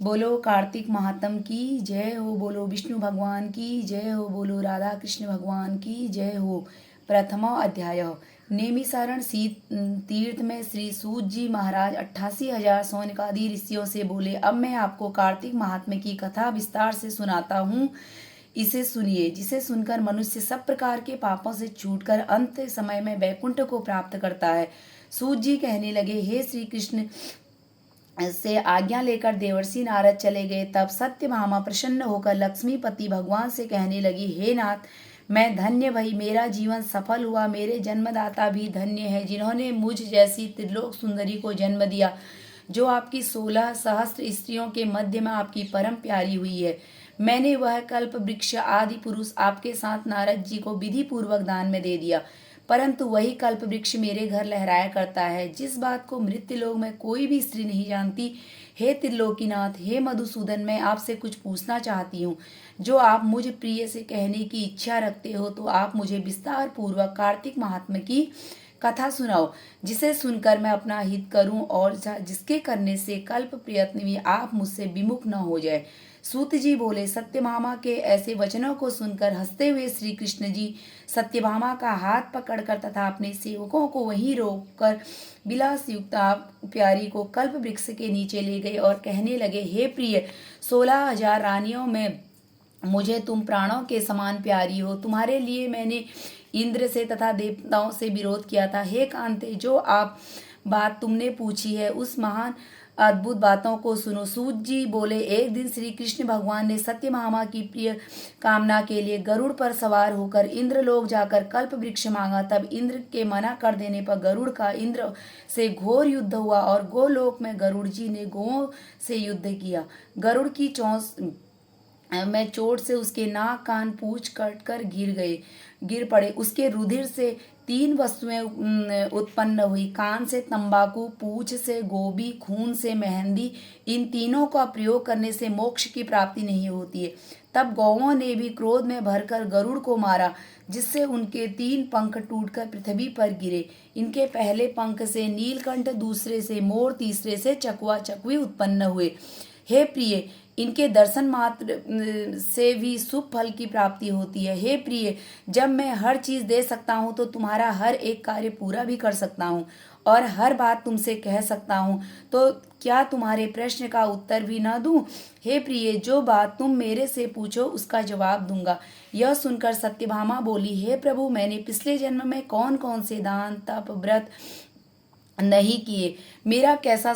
बोलो कार्तिक महात्म की जय हो, बोलो विष्णु भगवान की जय हो, बोलो राधा कृष्ण भगवान की जय हो। प्रथमो अध्याय। नेमिसारण सी तीर्थ में श्री सूत जी महाराज 88,000 सौनकादि ऋषियों से बोले, अब मैं आपको कार्तिक महात्म्य की कथा विस्तार से सुनाता हूँ, इसे सुनिए, जिसे सुनकर मनुष्य सब प्रकार के पापों से छूटकर अंत समय में वैकुंठ को प्राप्त करता है। सूत जी कहने लगे, हे श्री कृष्ण से आज्ञा लेकर देवर्षि नारद चले गए। तब सत्यभामा प्रसन्न होकर लक्ष्मीपति भगवान से कहने लगी, हे नाथ, मैं धन्य भई, मेरा जीवन सफल हुआ। मेरे जन्मदाता भी धन्य है, जिन्होंने मुझ जैसी त्रिलोक सुंदरी को जन्म दिया, जो आपकी 16 सहस्त्र स्त्रियों के मध्य में आपकी परम प्यारी हुई है। मैंने वह कल्प वृक्ष आदि पुरुष आपके साथ नारद जी को विधि पूर्वक दान में दे दिया, परंतु वही कल्प वृक्ष मेरे घर लहराया करता है, जिस बात को मृत्यु लोक में कोई भी स्त्री नहीं जानती। हे त्रिलोकीनाथ, हे मधुसूदन, मैं आपसे कुछ पूछना चाहती हूँ। जो आप मुझ प्रिय से कहने की इच्छा रखते हो, तो आप मुझे विस्तार पूर्वक कार्तिक महात्म्य की कथा सुनाओ, जिसे सुनकर मैं अपना हित करूं और जिसके करने से कल्प प्रयत्न भी आप मुझसे विमुख न हो जाए। सूत जी बोले, सत्यभामा के ऐसे वचनों को सुनकर हंसते हुए श्री कृष्ण जी सत्यभामा का हाथ पकड़कर तथा अपने सेवकों को वहीं रोककर विलास युक्त प्यारी को कल्प वृक्ष के नीचे ले गए और कहने लगे, हे प्रिय, 16,000 रानियों में मुझे तुम प्राणों के समान प्यारी हो। तुम्हारे लिए मैंने इंद्र से तथा देवताओं से विरोध किया था। हे कांते, जो आप बात तुमने पूछी है, उस महान अद्भुत बातों को सुनो। सूत जी बोले, एक दिन श्री कृष्ण भगवान ने सत्यभामा की प्रिय कामना के लिए गरुड़ पर सवार होकर इंद्रलोक जाकर कल्प वृक्ष मांगा। तब इंद्र के मना कर देने पर गरुड़ का इंद्र से घोर युद्ध हुआ और गोलोक में गरुड़ जी ने गौओं से युद्ध किया। गरुड़ की चोंच में चोट से उसके नाक कान पूंछ कटकर गिर पड़े। उसके रुधिर से 3 वस्तुएं उत्पन्न हुई, कान से तंबाकू, पूंछ से गोभी, खून से मेहंदी। इन तीनों का प्रयोग करने से मोक्ष की प्राप्ति नहीं होती है। तब गौओं ने भी क्रोध में भरकर गरुड़ को मारा, जिससे उनके 3 पंख टूटकर पृथ्वी पर गिरे। इनके पहले पंख से नीलकंठ, दूसरे से मोर, तीसरे से चकवा चकवी उत्पन्न हुए। हे प्रिय, इनके दर्शन मात्र से भी शुभ फल की प्राप्ति होती है। हे प्रिय, जब मैं हर चीज दे सकता हूँ, तो तुम्हारा हर एक कार्य पूरा भी कर सकता हूँ और हर बात तुमसे कह सकता हूँ, तो क्या तुम्हारे प्रश्न का उत्तर भी न दूं? हे प्रिय, जो बात तुम मेरे से पूछो, उसका जवाब दूंगा। यह सुनकर सत्यभामा बोली, हे प्रभु, मैंने पिछले जन्म में कौन कौन से दान, तप, व्रत नहीं किए? मेरा कैसा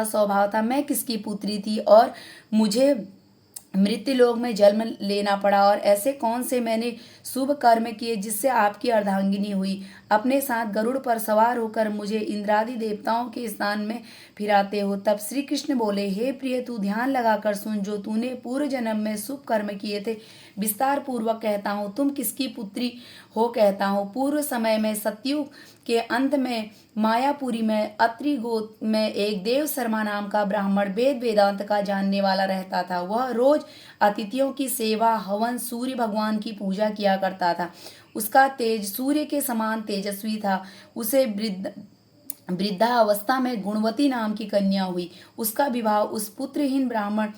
स्वभाव था, मैं किसकी पुत्री थी और मुझे मृत्युलोक में जन्म लेना पड़ा? और ऐसे कौन से मैंने शुभ कर्म किए जिससे आपकी अर्धांगिनी हुई? अपने साथ गरुड़ पर सवार होकर मुझे इंद्रादि देवताओं के स्थान में फिराते हो। तब श्री कृष्ण बोले, हे प्रिय, तू ध्यान लगाकर सुन। जो तूने पूर्व जन्म में शुभ कर्म किए थे, विस्तार पूर्वक कहता हूँ। तुम किसकी पुत्री हो कहता हूँ। पूर्व समय में सतयुग के अंत में मायापुरी में अत्रि गोत्र में एक देव शर्मा नाम का ब्राह्मण वेद वेदांत का जानने वाला रहता था। वह रोज अतिथियों की सेवा, हवन, सूर्य भगवान की पूजा किया करता था। उसका तेज सूर्य के समान तेजस्वी था। उसे वृद्धावस्था में गुणवती नाम की कन्या हुई। उसका विवाह उस पुत्रहीन ब्राह्मण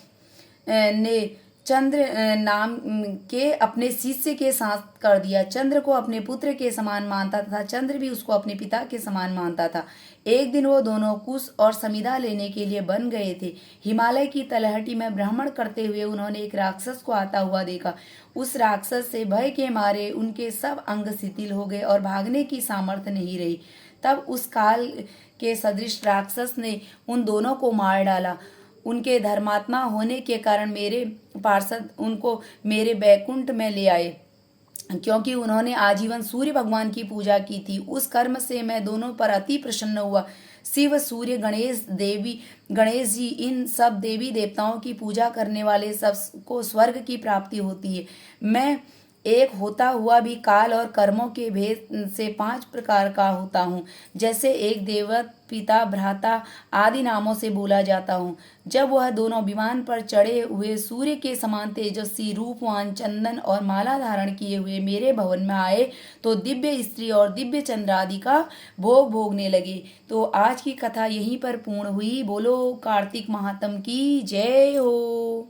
ने चंद्र नाम के अपने शिष्य के साथ कर दिया। चंद्र को अपने पुत्र के समान मानता था, चंद्र भी उसको अपने पिता के समान मानता था। एक दिन वो दोनों कुश और समिधा लेने के लिए बन गए थे। हिमालय की तलहटी में भ्रमण करते हुए उन्होंने एक राक्षस को आता हुआ देखा। उस राक्षस से भय के मारे उनके सब अंग शिथिल हो गए और भागने की सामर्थ्य नहीं रही। तब उस काल के सदृश राक्षस ने उन दोनों को मार डाला। उनके धर्मात्मा होने के कारण मेरे पार्षद उनको मेरे बैकुंठ में ले आए, क्योंकि उन्होंने आजीवन सूर्य भगवान की पूजा की थी। उस कर्म से मैं दोनों पर अति प्रसन्न हुआ। शिव, सूर्य, गणेश जी, इन सब देवी देवताओं की पूजा करने वाले सबको स्वर्ग की प्राप्ति होती है। मैं एक होता हुआ भी काल और कर्मों के भेद से 5 प्रकार का होता हूँ। जैसे एक देवत, पिता, भ्राता आदि नामों से बोला जाता हूँ। जब वह दोनों विमान पर चढ़े हुए सूर्य के समान तेजस्वी रूपवान चंदन और माला धारण किए हुए मेरे भवन में आए तो दिव्य स्त्री और दिव्य चंद्र आदि का भोग भोगने लगे। तो आज की कथा यहीं पर पूर्ण हुई। बोलो कार्तिक महात्म की जय हो।